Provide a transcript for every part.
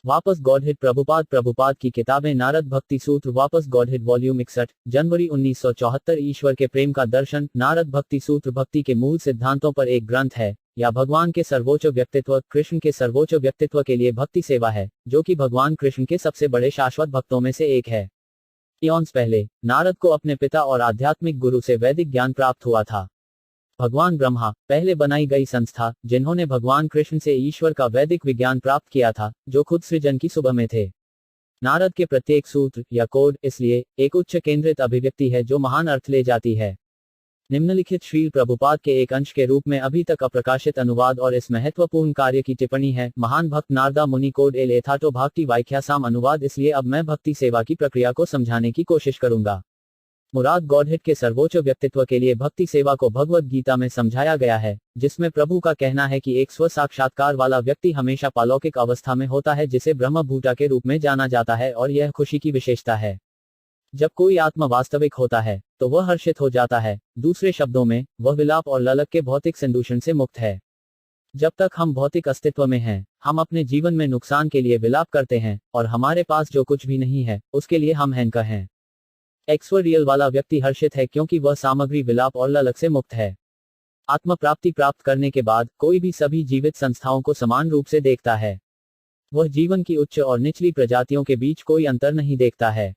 वापस गॉडहेड प्रभुपाद की किताबें नारद भक्ति सूत्र वापस गॉडहेड वॉल्यूम 61 जनवरी 1974 ईश्वर के प्रेम का दर्शन नारद भक्ति सूत्र भक्ति के मूल सिद्धांतों पर एक ग्रंथ है या भगवान के सर्वोच्च व्यक्तित्व कृष्ण के सर्वोच्च व्यक्तित्व के लिए भक्ति सेवा है जो कि भगवान कृष्ण के सबसे बड़े शाश्वत भक्तों में से एक है। इयॉन्स पहले नारद को अपने पिता और आध्यात्मिक गुरु से वैदिक ज्ञान प्राप्त हुआ था। भगवान ब्रह्मा पहले बनाई गई संस्था जिन्होंने भगवान कृष्ण से ईश्वर का वैदिक विज्ञान प्राप्त किया था जो खुद सृजन की सुबह में थे। नारद के प्रत्येक सूत्र या कोड इसलिए एक उच्च केंद्रित अभिव्यक्ति है जो महान अर्थ ले जाती है। निम्नलिखित श्रील प्रभुपाद के एक अंश के रूप में अभी तक अप्रकाशित अनुवाद और इस महत्वपूर्ण कार्य की टिप्पणी है। महान भक्त नारदा मुनि कोड एल एथाटो भाक्ति वाइख्यासाम अनुवाद। इसलिए अब मैं भक्ति सेवा की प्रक्रिया को समझाने की कोशिश करूंगा। मुराद गॉडहेड के सर्वोच्च व्यक्तित्व के लिए भक्ति सेवा को भगवद गीता में समझाया गया है जिसमें प्रभु का कहना है कि एक स्व साक्षात्कार वाला व्यक्ति हमेशा पालौकिक अवस्था में होता है जिसे ब्रह्म भूता के रूप में जाना जाता है और यह खुशी की विशेषता है। जब कोई आत्मा वास्तविक होता है तो वह हर्षित हो जाता है। दूसरे शब्दों में वह विलाप और ललक के भौतिक संदूषण से मुक्त है। जब तक हम भौतिक अस्तित्व में हैं हम अपने जीवन में नुकसान के लिए विलाप करते हैं और हमारे पास जो कुछ भी नहीं है उसके लिए हम हैंका हैं। एक्सवर्डियल वाला व्यक्ति हर्षित है क्योंकि वह सामग्री विलाप और ललक से मुक्त है। आत्म प्राप्ति प्राप्त करने के बाद कोई भी सभी जीवित संस्थाओं को समान रूप से देखता है। वह जीवन की उच्च और निचली प्रजातियों के बीच कोई अंतर नहीं देखता है।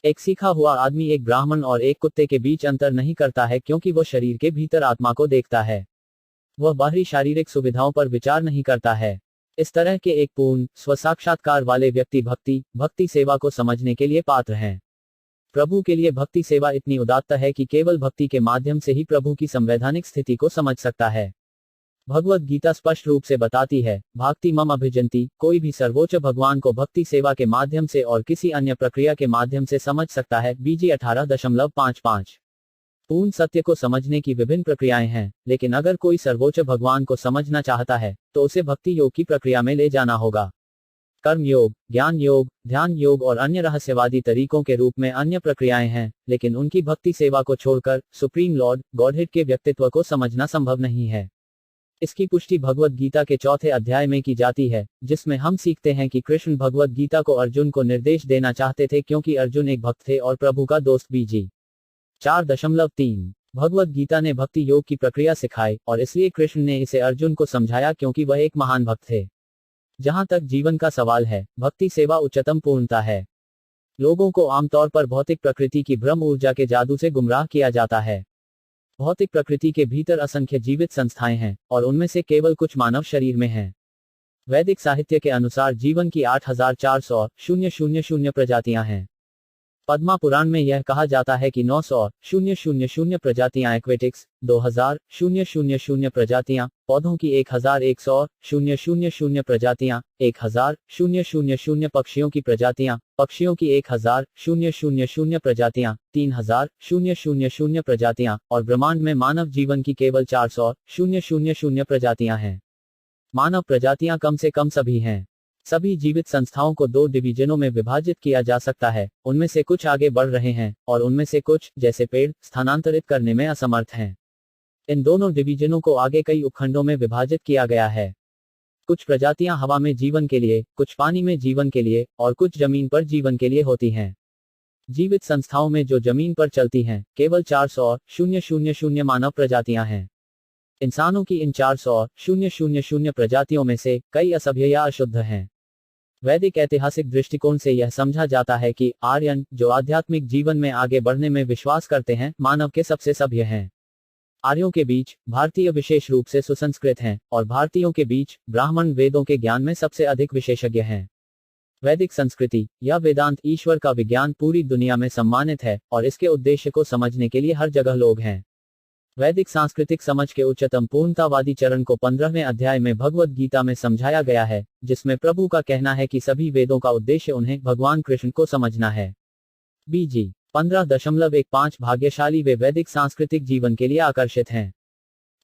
एक सीखा हुआ आदमी एक ब्राह्मण और एक कुत्ते के बीच अंतर नहीं करता है क्योंकि वह शरीर के भीतर आत्मा को देखता है। वह बाहरी शारीरिक सुविधाओं पर विचार नहीं करता है। इस तरह के एक पूर्ण स्वसाक्षात्कार वाले व्यक्ति भक्ति सेवा को समझने के लिए पात्र हैं। प्रभु के लिए भक्ति सेवा इतनी उदात्त है कि केवल भक्ति के माध्यम से ही प्रभु की संवैधानिक स्थिति को समझ सकता है। भगवद गीता स्पष्ट रूप से बताती है भक्ति मम अभिजंती। कोई भी सर्वोच्च भगवान को भक्ति सेवा के माध्यम से और किसी अन्य प्रक्रिया के माध्यम से समझ सकता है। बीजी 18.55। पूर्ण सत्य को समझने की विभिन्न प्रक्रियाएं हैं लेकिन अगर कोई सर्वोच्च भगवान को समझना चाहता है तो उसे भक्ति योग की प्रक्रिया में ले जाना होगा। कर्म योग, ज्ञान योग, ध्यान योग और अन्य रहस्यवादी तरीकों के रूप में अन्य प्रक्रियाएं हैं लेकिन उनकी भक्ति सेवा को छोड़कर सुप्रीम लॉर्ड गॉडहेड के व्यक्तित्व को समझना संभव नहीं है। इसकी पुष्टि भगवद गीता के 4थे अध्याय में की जाती है जिसमें हम सीखते हैं कि कृष्ण भगवद गीता को अर्जुन को निर्देश देना चाहते थे क्योंकि अर्जुन एक भक्त थे और प्रभु का दोस्त बीजी 4.3। भगवद गीता ने भक्ति योग की प्रक्रिया सिखाई और इसलिए कृष्ण ने इसे अर्जुन को समझाया क्योंकि वह एक महान भक्त थे। जहां तक जीवन का सवाल है भक्ति सेवा उच्चतम पूर्णता है। लोगों को आमतौर पर भौतिक प्रकृति की ब्रह्म ऊर्जा के जादू से गुमराह किया जाता है। भौतिक प्रकृति के भीतर असंख्य जीवित संस्थाएं हैं और उनमें से केवल कुछ मानव शरीर में हैं। वैदिक साहित्य के अनुसार जीवन की 8400 प्रजातियां हैं। पद्मा पुराण में यह कहा जाता है कि 900 प्रजातियां एक्वेटिक्स, 2000 प्रजातियां पौधों की, 1100 प्रजातियां, 1000 पक्षियों की प्रजातियां पक्षियों की, 1000 प्रजातियां, 3000 प्रजातियां और ब्रह्मांड में मानव जीवन की केवल 400 प्रजातियां हैं। मानव प्रजातियां कम से कम सभी हैं। सभी जीवित संस्थाओं को 2 डिवीजनों में विभाजित किया जा सकता है। उनमें से कुछ आगे बढ़ रहे हैं और उनमें से कुछ, जैसे पेड़, स्थानांतरित करने में असमर्थ हैं। इन दोनों डिवीजनों को आगे कई उपखंडों में विभाजित किया गया है। कुछ प्रजातियां हवा में जीवन के लिए, कुछ पानी में जीवन के लिए और कुछ जमीन पर जीवन के लिए होती हैं। जीवित संस्थाओं में जो जमीन पर चलती हैं केवल 400 मानव प्रजातियां हैं। इंसानों की इन 400 प्रजातियों में से कई असभ्य या अशुद्ध हैं। वैदिक ऐतिहासिक दृष्टिकोण से यह समझा जाता है कि आर्यन, जो आध्यात्मिक जीवन में आगे बढ़ने में विश्वास करते हैं, मानव के सबसे सभ्य हैं। आर्यों के बीच भारतीय विशेष रूप से सुसंस्कृत हैं और भारतीयों के बीच ब्राह्मण वेदों के ज्ञान में सबसे अधिक विशेषज्ञ हैं। वैदिक संस्कृति या वेदांत ईश्वर का विज्ञान पूरी दुनिया में सम्मानित है और इसके उद्देश्य को समझने के लिए हर जगह लोग हैं। वैदिक सांस्कृतिक समझ के उच्चतम पूर्णतावादी चरण को 15वें अध्याय में भगवद गीता में समझाया गया है, जिसमें प्रभु का कहना है कि सभी वेदों का उद्देश्य उन्हें भगवान कृष्ण को समझना है। बीजी 15.15 भाग्यशाली वे वैदिक सांस्कृतिक जीवन के लिए आकर्षित हैं।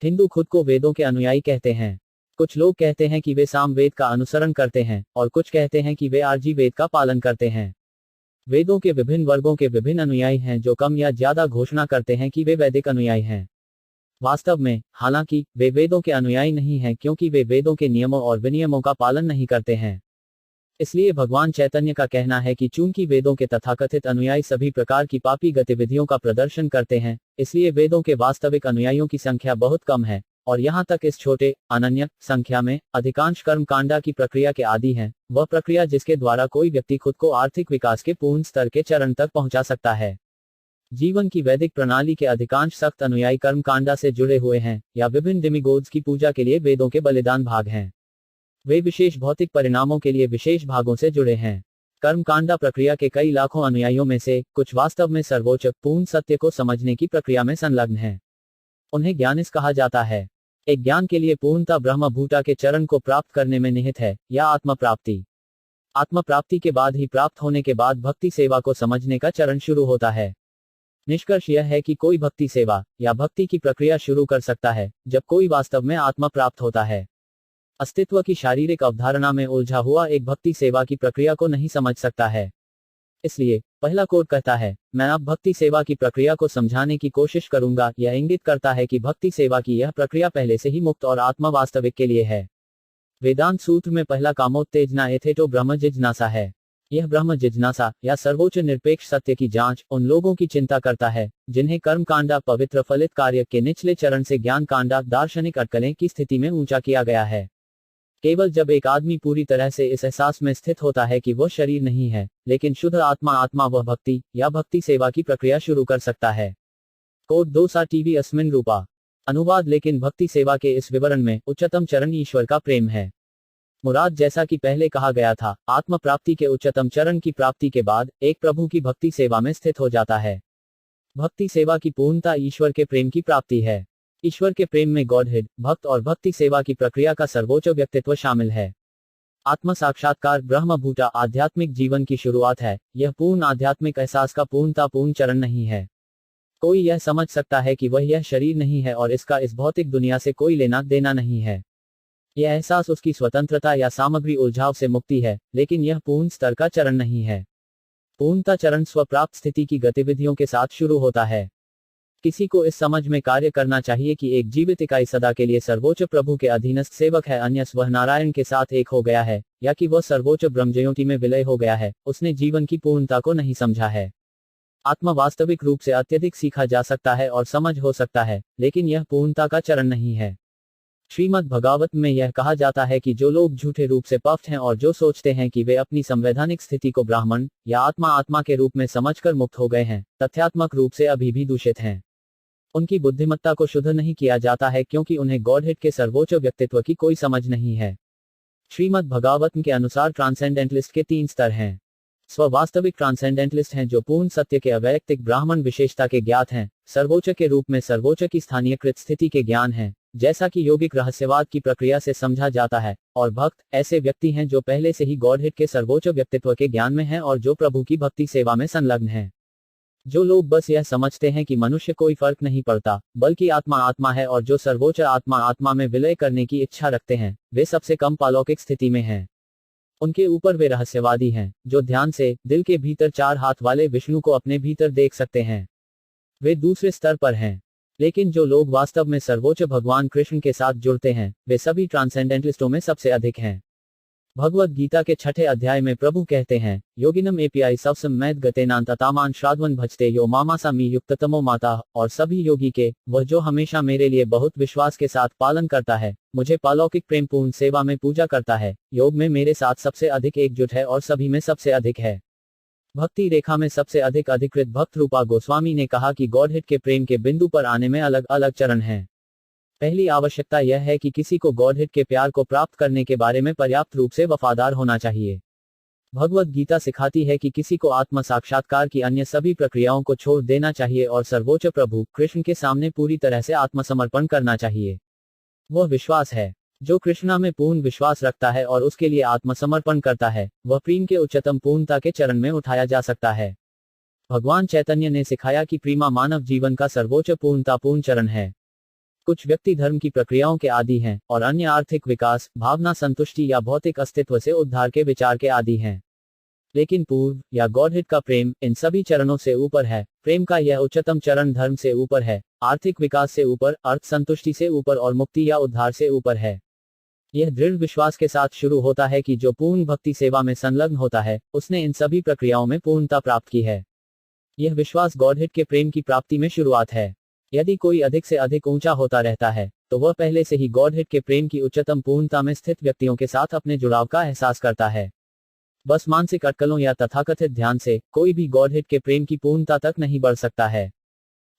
हिंदू खुद को वेदों के अनुयायी कहते हैं। कुछ लोग कहते हैं कि वे सामवेद का अनुसरण करते हैं और कुछ कहते हैं कि वे आर्जी वेद का पालन करते हैं। वेदों के विभिन्न वर्गों के विभिन्न अनुयायी हैं जो कम या ज्यादा घोषणा करते हैं कि वे वैदिक अनुयायी हैं। वास्तव में, हालांकि, वे वेदों के अनुयायी नहीं हैं क्योंकि वे वेदों के नियमों और विनियमों का पालन नहीं करते हैं। इसलिए भगवान चैतन्य का कहना है कि चूंकि वेदों के तथाकथित अनुयायी सभी प्रकार की पापी गतिविधियों का प्रदर्शन करते हैं, इसलिए वेदों के वास्तविक अनुयायियों की संख्या बहुत कम है, और यहाँ तक इस छोटे अनन्य संख्या में अधिकांश कर्म कांडा की प्रक्रिया के आदी हैं, वह प्रक्रिया जिसके द्वारा कोई व्यक्ति खुद को आर्थिक विकास के पूर्ण स्तर के चरण तक पहुंचा सकता है। जीवन की वैदिक प्रणाली के अधिकांश सख्त अनुयायी कर्म कांडा से जुड़े हुए हैं, या विभिन्न डिमिगोड्स की पूजा के लिए वेदों के बलिदान भाग हैं। वे विशेष भौतिक परिणामों के लिए विशेष भागों से जुड़े हैं। कर्म कांडा प्रक्रिया के कई लाखों अनुयायियों में से कुछ वास्तव में सर्वोच्च पूर्ण सत्य को समझने की प्रक्रिया में संलग्न हैं। उन्हें ज्ञानिस कहा जाता है। एक ज्ञान के लिए पूर्णता ब्रह्म भूता के चरण को प्राप्त करने में निहित है, या आत्म प्राप्ति। आत्म प्राप्ति के बाद ही प्राप्त होने के बाद भक्ति सेवा को समझने का चरण शुरू होता है। निष्कर्ष यह है कि कोई भक्ति सेवा या भक्ति की प्रक्रिया शुरू कर सकता है जब कोई वास्तव में आत्मा प्राप्त होता है। अस्तित्व की शारीरिक अवधारणा में उलझा हुआ एक भक्ति सेवा की प्रक्रिया को नहीं समझ सकता है। इसलिए पहला कोड कहता है, मैं अब भक्ति सेवा की प्रक्रिया को समझाने की कोशिश करूंगा। यह इंगित करता है कि भक्ति सेवा की यह प्रक्रिया पहले से ही मुक्त और आत्मा वास्तविक के लिए है। वेदांत सूत्र में पहला कामोत्तेजना एथेटो ब्रह्म जिज्ञासा है। यह ब्रह्म जिज्ञासा या सर्वोच्च निरपेक्ष सत्य की जांच उन लोगों की चिंता करता है जिन्हें कर्म कांडा पवित्र फलित कार्य के निचले चरण से ज्ञान कांडा दार्शनिक अटकलें की स्थिति में ऊंचा किया गया है। केवल जब एक आदमी पूरी तरह से इस एहसास में स्थित होता है कि वह शरीर नहीं है लेकिन शुद्ध आत्मा वह भक्ति या भक्ति सेवा की प्रक्रिया शुरू कर सकता है। कोड 2 सा टीवी अस्मिन रूपा। अनुवाद लेकिन भक्ति सेवा के इस विवरण में उच्चतम चरण ईश्वर का प्रेम है। मुराद जैसा कि पहले कहा गया था, आत्म प्राप्ति के उच्चतम चरण की प्राप्ति के बाद एक प्रभु की भक्ति सेवा में स्थित हो जाता है। भक्ति सेवा की पूर्णता ईश्वर के प्रेम की प्राप्ति है। ईश्वर के प्रेम में गॉडहेड, भक्त और भक्ति सेवा की प्रक्रिया का सर्वोच्च व्यक्तित्व शामिल है। आत्म साक्षात्कार ब्रह्म भूता आध्यात्मिक जीवन की शुरुआत है। यह पूर्ण आध्यात्मिक एहसास का पूर्ण चरण नहीं है। कोई यह समझ सकता है कि वह यह शरीर नहीं है और इसका इस भौतिक दुनिया से कोई लेना देना नहीं है। यह एहसास उसकी स्वतंत्रता या सामग्री उलझाव से मुक्ति है, लेकिन यह पूर्ण स्तर का चरण नहीं है। पूर्णता चरण स्वप्राप्त स्थिति की गतिविधियों के साथ शुरू होता है। किसी को इस समझ में कार्य करना चाहिए कि एक जीवित इकाई सदा के लिए सर्वोच्च प्रभु के अधीनस्थ सेवक है, अन्यथा वह नारायण के साथ एक हो गया है, या कि वह सर्वोच्च ब्रह्मज्योति में विलय हो गया है। उसने जीवन की पूर्णता को नहीं समझा है। आत्मा वास्तविक रूप से अत्यधिक सीखा जा सकता है और समझ हो सकता है, लेकिन यह पूर्णता का चरण नहीं है। श्रीमद् भगवत में यह कहा जाता है कि जो लोग झूठे रूप से पफ्ट हैं और जो सोचते हैं कि वे अपनी संवैधानिक स्थिति को ब्राह्मण या आत्मा के रूप में समझकर मुक्त हो गए हैं, तथ्यात्मक रूप से अभी भी दूषित हैं। उनकी बुद्धिमत्ता को शुद्ध नहीं किया जाता है क्योंकि उन्हें गॉडहेड के सर्वोच्च व्यक्तित्व की कोई समझ नहीं है। श्रीमद् भगवत के अनुसार ट्रांसेंडेंटलिस्ट के 3 स्तर हैं। स्ववास्तविक ट्रांसेंडेंटलिस्ट हैं जो पूर्ण सत्य के अवैयक्तिक ब्राह्मण विशेषता के ज्ञात हैं, सर्वोच्च के रूप में सर्वोच्च की स्थानीयकृत स्थिति के ज्ञान हैं, जैसा कि यौगिक रहस्यवाद की प्रक्रिया से समझा जाता है। और भक्त ऐसे व्यक्ति हैं जो पहले से ही गॉडहेड के सर्वोच्च व्यक्तित्व के ज्ञान में हैं और जो प्रभु की भक्ति सेवा में संलग्न हैं। जो लोग बस यह समझते हैं कि मनुष्य कोई फर्क नहीं पड़ता, बल्कि आत्मा है और जो सर्वोच्च आत्मा में विलय करने की इच्छा रखते हैं, वे सबसे कम पालौकिक स्थिति में हैं। उनके ऊपर वे रहस्यवादी हैं, जो ध्यान से दिल के भीतर 4 हाथ वाले विष्णु को अपने भीतर देख सकते हैं। वे दूसरे स्तर पर हैं। लेकिन जो लोग वास्तव में सर्वोच्च भगवान कृष्ण के साथ जुड़ते हैं, वे सभी ट्रांसेंडेंटलिस्टों में सबसे अधिक हैं। भगवद गीता के 6ठे अध्याय में प्रभु कहते हैं, योगिनम एपीआई सवसम मैद गतेनांत तामान श्राद्वन भजते यो मामासा मी युक्ततमो माता, और सभी योगी के वह जो हमेशा मेरे लिए बहुत विश्वास के साथ पालन करता है, मुझे पालौकिक प्रेमपूर्ण सेवा में पूजा करता है, योग में मेरे साथ सबसे अधिक एकजुट है और सभी में सबसे अधिक है। भक्ति रेखा में सबसे अधिक अधिकृत भक्त रूपा गोस्वामी ने कहा कि गॉडहेड के प्रेम के बिंदु पर आने में अलग अलग चरण हैं। पहली आवश्यकता यह है कि किसी को गॉडहेड के प्यार को प्राप्त करने के बारे में पर्याप्त रूप से वफादार होना चाहिए। भगवद गीता सिखाती है कि किसी को आत्म साक्षात्कार की अन्य सभी प्रक्रियाओं को छोड़ देना चाहिए और सर्वोच्च प्रभु कृष्ण के सामने पूरी तरह से आत्मसमर्पण करना चाहिए। वह विश्वास है जो कृष्णा में पूर्ण विश्वास रखता है और उसके लिए आत्मसमर्पण करता है, वह प्रेम के उच्चतम पूर्णता के चरण में उठाया जा सकता है। भगवान चैतन्य ने सिखाया कि प्रेमा मानव जीवन का सर्वोच्च पूर्णतापूर्ण चरण है। कुछ व्यक्ति धर्म की प्रक्रियाओं के आदी हैं और अन्य आर्थिक विकास, भावना संतुष्टि या भौतिक अस्तित्व से उद्धार के विचार के आदी हैं। लेकिन पूर्व या गॉडहेड का प्रेम इन सभी चरणों से ऊपर है। प्रेम का यह उच्चतम चरण धर्म से ऊपर है, आर्थिक विकास से ऊपर, अर्थ संतुष्टि से ऊपर और मुक्ति या उद्धार से ऊपर है। यह दृढ़ विश्वास के साथ शुरू होता है कि जो पूर्ण भक्ति सेवा में संलग्न होता है उसने इन सभी प्रक्रियाओं में पूर्णता प्राप्त की है। यह विश्वास गॉडहेड के प्रेम की प्राप्ति में शुरुआत है। यदि कोई अधिक से अधिक ऊंचा होता रहता है तो वह पहले से ही गॉडहेड के प्रेम की उच्चतम पूर्णता में स्थित व्यक्तियों के साथ अपने जुड़ाव का एहसास करता है। बस मानसिक अटकलों या तथाकथित ध्यान से कोई भी गॉडहेड के प्रेम की पूर्णता तक नहीं बढ़ सकता है।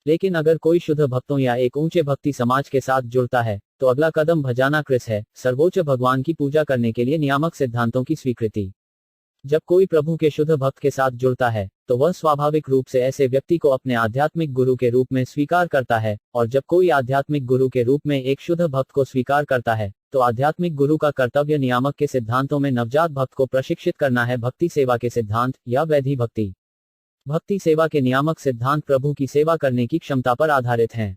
लेकिन अगर कोई शुद्ध भक्तों या एक ऊंचे भक्ति समाज के साथ जुड़ता है तो अगला कदम भजाना क्रिस है, सर्वोच्च भगवान की पूजा करने के लिए नियामक सिद्धांतों की स्वीकृति। जब कोई प्रभु के शुद्ध भक्त के साथ जुड़ता है तो वह स्वाभाविक रूप से ऐसे व्यक्ति को अपने आध्यात्मिक गुरु के रूप में स्वीकार करता है, और जब कोई आध्यात्मिक गुरु के रूप में एक शुद्ध भक्त को स्वीकार करता है तो आध्यात्मिक गुरु का कर्तव्य नियामक के सिद्धांतों में नवजात भक्त को प्रशिक्षित करना है। भक्ति सेवा के सिद्धांत या वैधि भक्ति। भक्ति सेवा के नियामक सिद्धांत प्रभु की सेवा करने की क्षमता पर आधारित हैं।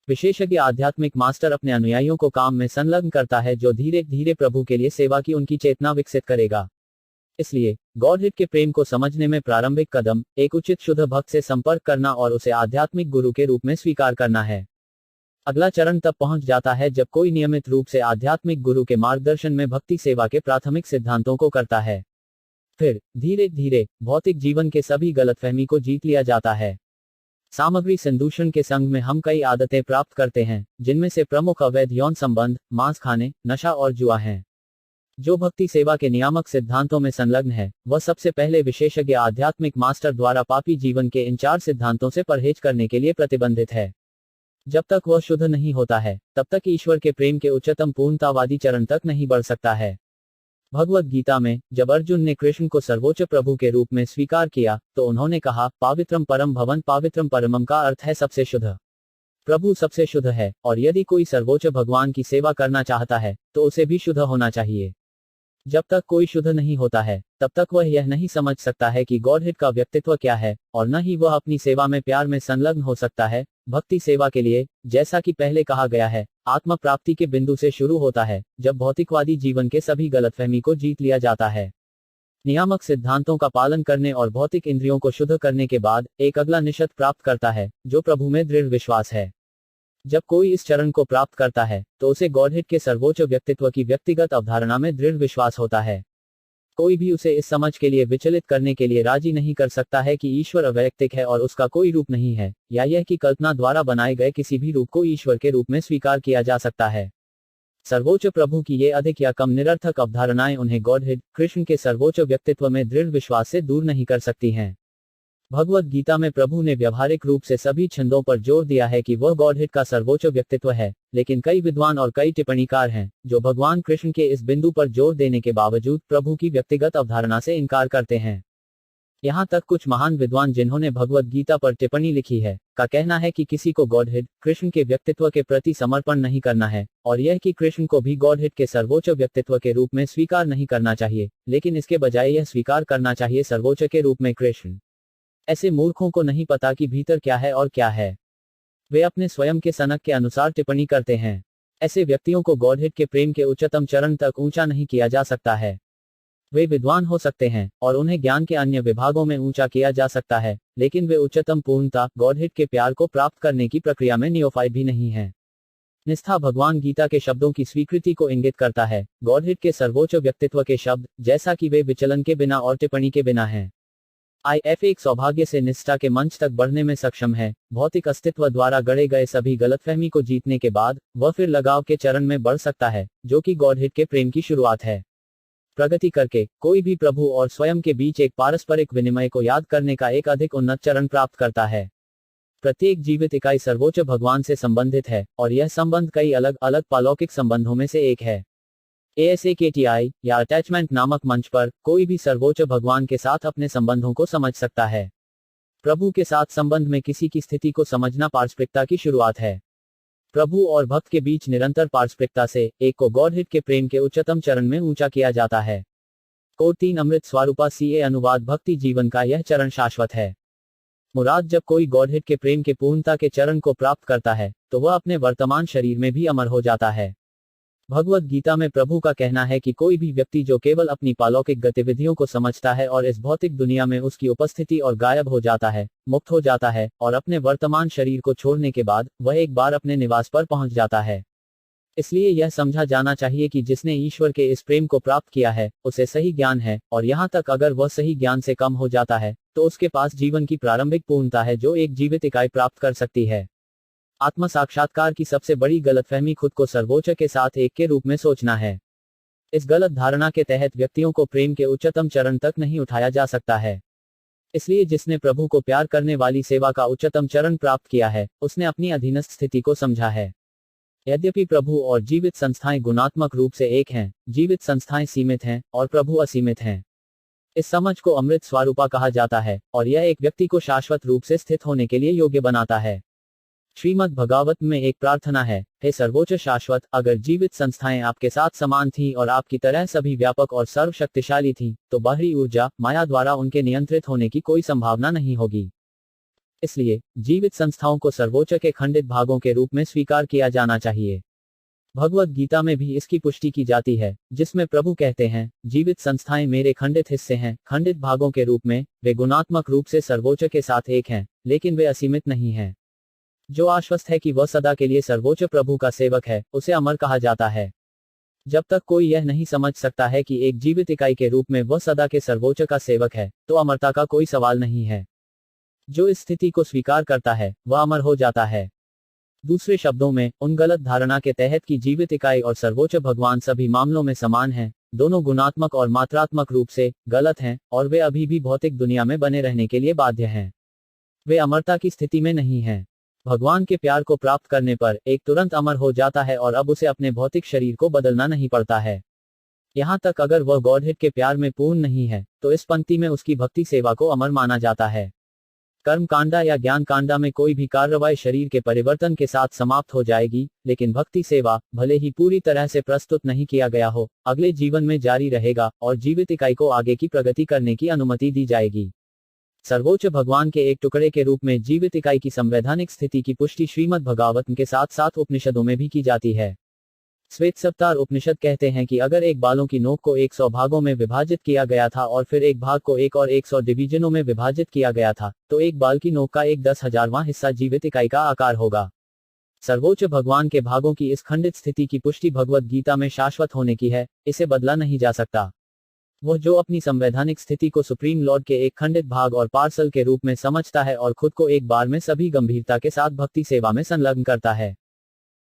विशेषज्ञ आध्यात्मिक मास्टर अपने अनुयायियों को काम में संलग्न करता है जो धीरे धीरे प्रभु के लिए सेवा की उनकी चेतना विकसित करेगा। इसलिए गॉडहेड के प्रेम को समझने में प्रारंभिक कदम एक उचित शुद्ध भक्त से संपर्क करना और उसे आध्यात्मिक गुरु के रूप में स्वीकार करना है। अगला चरण तब पहुंच जाता है जब कोई नियमित रूप से आध्यात्मिक गुरु के मार्गदर्शन में भक्ति सेवा के प्राथमिक सिद्धांतों को करता है। फिर धीरे धीरे भौतिक जीवन के सभी गलतफहमी को जीत लिया जाता है। सामग्री संदूषण के संग में हम कई आदतें प्राप्त करते हैं जिनमें से प्रमुख अवैध यौन संबंध, मांस खाने, नशा और जुआ हैं। जो भक्ति सेवा के नियामक सिद्धांतों में संलग्न है वह सबसे पहले विशेषज्ञ आध्यात्मिक मास्टर द्वारा पापी जीवन के इन 4 सिद्धांतों से परहेज करने के लिए प्रतिबंधित है। जब तक वह शुद्ध नहीं होता है तब तक ईश्वर के प्रेम के उच्चतम पूर्णतावादी चरण तक नहीं बढ़ सकता है। भगवद गीता में जब अर्जुन ने कृष्ण को सर्वोच्च प्रभु के रूप में स्वीकार किया तो उन्होंने कहा, पावित्रम परम भवन पावित्रम परमम का अर्थ है सबसे शुद्ध। प्रभु सबसे शुद्ध है और यदि कोई सर्वोच्च भगवान की सेवा करना चाहता है तो उसे भी शुद्ध होना चाहिए। जब तक कोई शुद्ध नहीं होता है तब तक वह यह नहीं समझ सकता है कि गॉडहेड का व्यक्तित्व क्या है, और न ही वह अपनी सेवा में प्यार में संलग्न हो सकता है। भक्ति सेवा के लिए, जैसा कि पहले कहा गया है, आत्म प्राप्ति के बिंदु से शुरू होता है जब भौतिकवादी जीवन के सभी गलतफहमी को जीत लिया जाता है। नियामक सिद्धांतों का पालन करने और भौतिक इंद्रियों को शुद्ध करने के बाद एक अगला निश्चय प्राप्त करता है जो प्रभु में दृढ़ विश्वास है। जब कोई इस चरण को प्राप्त करता है तो उसे गॉडहेड के सर्वोच्च व्यक्तित्व की व्यक्तिगत अवधारणा में दृढ़ विश्वास होता है। कोई भी उसे इस समझ के लिए विचलित करने के लिए राजी नहीं कर सकता है कि ईश्वर अवैयक्तिक है और उसका कोई रूप नहीं है, या यह कि कल्पना द्वारा बनाए गए किसी भी रूप को ईश्वर के रूप में स्वीकार किया जा सकता है। सर्वोच्च प्रभु की ये अधिक या कम निरर्थक अवधारणाएं उन्हें गॉडहेड कृष्ण के सर्वोच्च व्यक्तित्व में दृढ़ विश्वास से दूर नहीं कर सकती हैं। भगवद गीता में प्रभु ने व्यावहारिक रूप से सभी छंदों पर जोर दिया है कि वह गॉडहेड का सर्वोच्च व्यक्तित्व है, लेकिन कई विद्वान और कई टिप्पणीकार हैं जो भगवान कृष्ण के इस बिंदु पर जोर देने के बावजूद प्रभु की व्यक्तिगत अवधारणा से इनकार करते हैं। यहाँ तक कुछ महान विद्वान जिन्होंने भगवद गीता पर टिप्पणी लिखी है का कहना है कि किसी को गॉडहेड कृष्ण के व्यक्तित्व के प्रति समर्पण नहीं करना है, और यह कि कृष्ण को भी गॉडहेड के सर्वोच्च व्यक्तित्व के रूप में स्वीकार नहीं करना चाहिए, लेकिन इसके बजाय यह स्वीकार करना चाहिए सर्वोच्च के रूप में कृष्ण। ऐसे मूर्खों को नहीं पता कि भीतर क्या है और क्या है। वे अपने स्वयं के सनक के अनुसार टिप्पणी करते हैं। ऐसे व्यक्तियों को गॉडहेड के प्रेम के उच्चतम चरण तक ऊंचा नहीं किया जा सकता है। वे विद्वान हो सकते हैं और उन्हें ज्ञान के अन्य विभागों में ऊंचा किया जा सकता है, लेकिन वे उच्चतम पूर्णता गॉडहेड के प्यार को प्राप्त करने की प्रक्रिया में नियोफाइट भी नहीं है। निष्ठा भगवान गीता के शब्दों की स्वीकृति को इंगित करता है, गॉडहेड के सर्वोच्च व्यक्तित्व के शब्द, जैसा कि वे विचलन के बिना और टिप्पणी के बिना हैं। IF एक सौभाग्य से निष्ठा के मंच तक बढ़ने में सक्षम है। भौतिक अस्तित्व द्वारा गढ़े गए सभी गलतफहमी को जीतने के बाद वह फिर लगाव के चरण में बढ़ सकता है, जो कि गॉडहेड के प्रेम की शुरुआत है। प्रगति करके कोई भी प्रभु और स्वयं के बीच एक पारस्परिक विनिमय को याद करने का एक अधिक उन्नत चरण प्राप्त करता है। प्रत्येक जीवित इकाई सर्वोच्च भगवान से संबंधित है, और यह संबंध कई अलग अलग पालौकिक संबंधों में से एक है। ASAKTI या अटैचमेंट नामक मंच पर कोई भी सर्वोच्च भगवान के साथ अपने संबंधों को समझ सकता है। प्रभु के साथ संबंध में किसी की स्थिति को समझना पारस्परिकता की शुरुआत है। प्रभु और भक्त के बीच निरंतर पारस्परिकता से एक को गॉडहेड के प्रेम के उच्चतम चरण में ऊंचा किया जाता है। कोड 3 अमृत स्वरूपा CA अनुवाद भक्ति जीवन का यह चरण शाश्वत है। मुराद जब कोई गॉडहेड के प्रेम के पूर्णता के चरण को प्राप्त करता है तो वह अपने वर्तमान शरीर में भी अमर हो जाता है। भगवद गीता में प्रभु का कहना है कि कोई भी व्यक्ति जो केवल अपनी पालौकिक गतिविधियों को समझता है और इस भौतिक दुनिया में उसकी उपस्थिति और गायब हो जाता है, मुक्त हो जाता है और अपने वर्तमान शरीर को छोड़ने के बाद वह एक बार अपने निवास पर पहुंच जाता है। इसलिए यह समझा जाना चाहिए कि जिसने ईश्वर के इस प्रेम को प्राप्त किया है उसे सही ज्ञान है, और यहाँ तक अगर वह सही ज्ञान से कम हो जाता है तो उसके पास जीवन की प्रारंभिक पूर्णता है जो एक जीवित इकाई प्राप्त कर सकती है। आत्म साक्षात्कार की सबसे बड़ी गलतफहमी खुद को सर्वोच्च के साथ एक के रूप में सोचना है। इस गलत धारणा के तहत व्यक्तियों को प्रेम के उच्चतम चरण तक नहीं उठाया जा सकता है। इसलिए जिसने प्रभु को प्यार करने वाली सेवा का उच्चतम चरण प्राप्त किया है उसने अपनी अधीनस्थ स्थिति को समझा है। यद्यपि प्रभु और जीवित संस्थाएं गुणात्मक रूप से एक हैं, जीवित संस्थाएं सीमित हैं और प्रभु असीमित हैं। इस समझ को अमृत स्वरूपा कहा जाता है और यह एक व्यक्ति को शाश्वत रूप से स्थित होने के लिए योग्य बनाता है। श्रीमद् भगवत में एक प्रार्थना है, हे सर्वोच्च शाश्वत, अगर जीवित संस्थाएं आपके साथ समान थीं और आपकी तरह सभी व्यापक और सर्वशक्तिशाली थीं, तो बाहरी ऊर्जा माया द्वारा उनके नियंत्रित होने की कोई संभावना नहीं होगी। इसलिए जीवित संस्थाओं को सर्वोच्च के खंडित भागों के रूप में स्वीकार किया जाना चाहिए। भगवत गीता में भी इसकी पुष्टि की जाती है, जिसमें प्रभु कहते हैं, जीवित संस्थाएं मेरे खंडित हिस्से हैं, खंडित भागों के रूप में, वे गुणात्मक रूप से सर्वोच्च के साथ एक हैं, लेकिन वे असीमित नहीं हैं। जो आश्वस्त है कि वह सदा के लिए सर्वोच्च प्रभु का सेवक है, उसे अमर कहा जाता है। जब तक कोई यह नहीं समझ सकता है कि एक जीवित इकाई के रूप में वह सदा के सर्वोच्च का सेवक है, तो अमरता का कोई सवाल नहीं है। जो इस स्थिति को स्वीकार करता है वह अमर हो जाता है। दूसरे शब्दों में, उन गलत धारणा के तहत कि जीवित इकाई और सर्वोच्च भगवान सभी मामलों में समान हैं, दोनों गुणात्मक और मात्रात्मक रूप से गलत हैं और वे अभी भी भौतिक दुनिया में बने रहने के लिए बाध्य हैं। वे अमरता की स्थिति में नहीं हैं। भगवान के प्यार को प्राप्त करने पर एक तुरंत अमर हो जाता है और अब उसे अपने भौतिक शरीर को बदलना नहीं पड़ता है। यहाँ तक अगर वह गॉडहेड के प्यार में पूर्ण नहीं है तो इस पंक्ति में उसकी भक्ति सेवा को अमर माना जाता है। कर्म कांडा या ज्ञान कांडा में कोई भी कार्रवाई शरीर के परिवर्तन के साथ समाप्त हो जाएगी, लेकिन भक्ति सेवा, भले ही पूरी तरह से प्रस्तुत नहीं किया गया हो, अगले जीवन में जारी रहेगा और जीवित इकाई को आगे की प्रगति करने की अनुमति दी जाएगी। सर्वोच्च भगवान के एक टुकड़े के रूप में जीवित इकाई की संवैधानिक स्थिति की पुष्टि श्रीमद् भगवत के साथ साथ उपनिषदों में भी की जाती है। श्वेतसवतार उपनिषद कहते हैं कि अगर एक बालों की नोक को 100 भागों में विभाजित किया गया था और फिर एक भाग को एक और 100 डिवीजनों में विभाजित किया गया था, तो एक बाल की नोक का एक 10,000वां हिस्सा जीवित इकाई का आकार होगा। सर्वोच्च भगवान के भागों की इस खंडित स्थिति की पुष्टि भगवत गीता में शाश्वत होने की है, इसे बदला नहीं जा सकता। वह जो अपनी संवैधानिक स्थिति को सुप्रीम लॉर्ड के एक खंडित भाग और पार्सल के रूप में समझता है और खुद को एक बार में सभी गंभीरता के साथ भक्ति सेवा में संलग्न करता है,